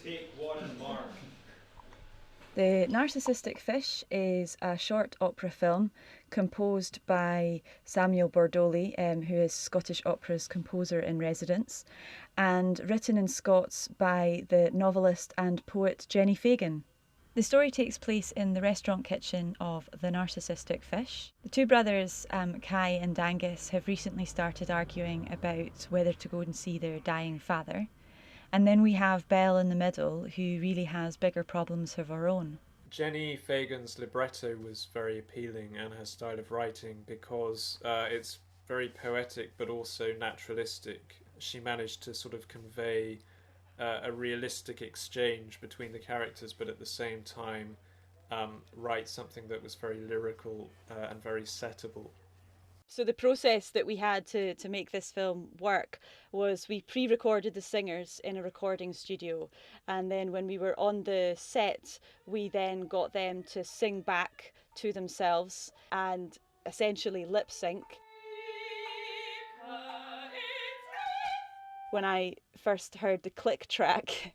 Take one and mark. The Narcissistic Fish is a short opera film composed by Samuel Bordoli, who is Scottish Opera's composer in residence, and written in Scots by the novelist and poet Jenny Fagan. The story takes place in the restaurant kitchen of the Narcissistic Fish. The two brothers, Kai and Angus, have recently started arguing about whether to go and see their dying father. And then we have Belle in the middle, who really has bigger problems of her own. Jenny Fagan's libretto was very appealing, and her style of writing, because it's very poetic but also naturalistic. She managed to sort of convey a realistic exchange between the characters, but at the same time write something that was very lyrical and very settable. So the process that we had to make this film work was we pre-recorded the singers in a recording studio, and then when we were on the set, we then got them to sing back to themselves and essentially lip sync. When I first heard the click track,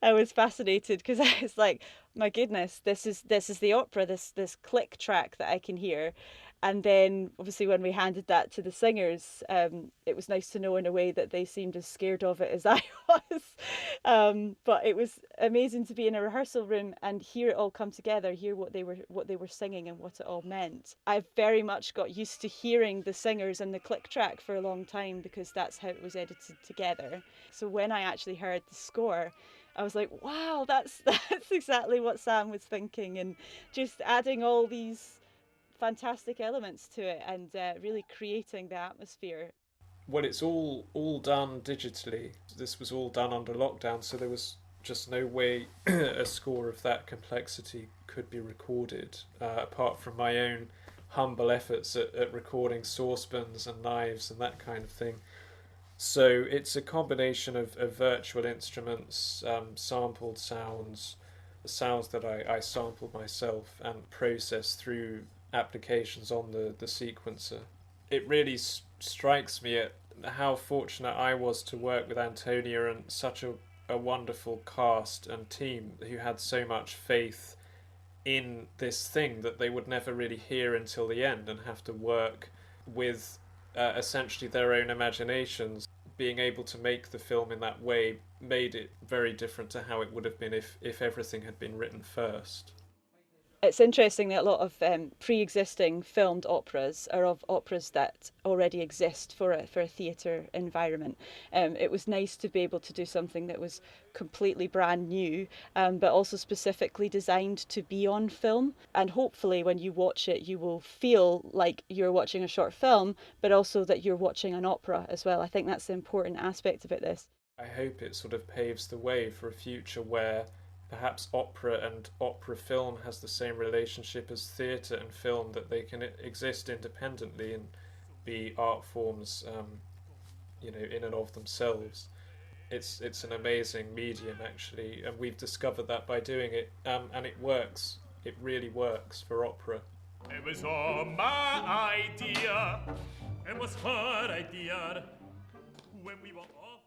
I was fascinated because I was like, my goodness, this is the opera, this click track that I can hear. And then obviously when we handed that to the singers, it was nice to know in a way that they seemed as scared of it as I was. But it was amazing to be in a rehearsal room and hear it all come together, hear what they were singing and what it all meant. I've very much got used to hearing the singers and the click track for a long time because that's how it was edited together. So when I actually heard the score, I was like, wow, that's exactly what Sam was thinking, and just adding all these fantastic elements to it and really creating the atmosphere. Well, it's all done digitally. This was all done under lockdown, so there was just no way a score of that complexity could be recorded, apart from my own humble efforts at recording saucepans and knives and that kind of thing. So it's a combination of virtual instruments, sampled sounds, sounds that I sampled myself and processed through applications on the sequencer. It really strikes me at how fortunate I was to work with Antonia and such a wonderful cast and team who had so much faith in this thing that they would never really hear until the end and have to work with essentially their own imaginations. Being able to make the film in that way made it very different to how it would have been if everything had been written first. It's interesting that a lot of pre-existing filmed operas are of operas that already exist for a theatre environment. It was nice to be able to do something that was completely brand new, but also specifically designed to be on film. And hopefully when you watch it, you will feel like you're watching a short film, but also that you're watching an opera as well. I think that's the important aspect about this. I hope it sort of paves the way for a future where perhaps opera and opera film has the same relationship as theatre and film, that they can exist independently and be art forms, in and of themselves. It's an amazing medium actually, and we've discovered that by doing it, and it works. It really works for opera. It was all my idea. It was her idea when we were all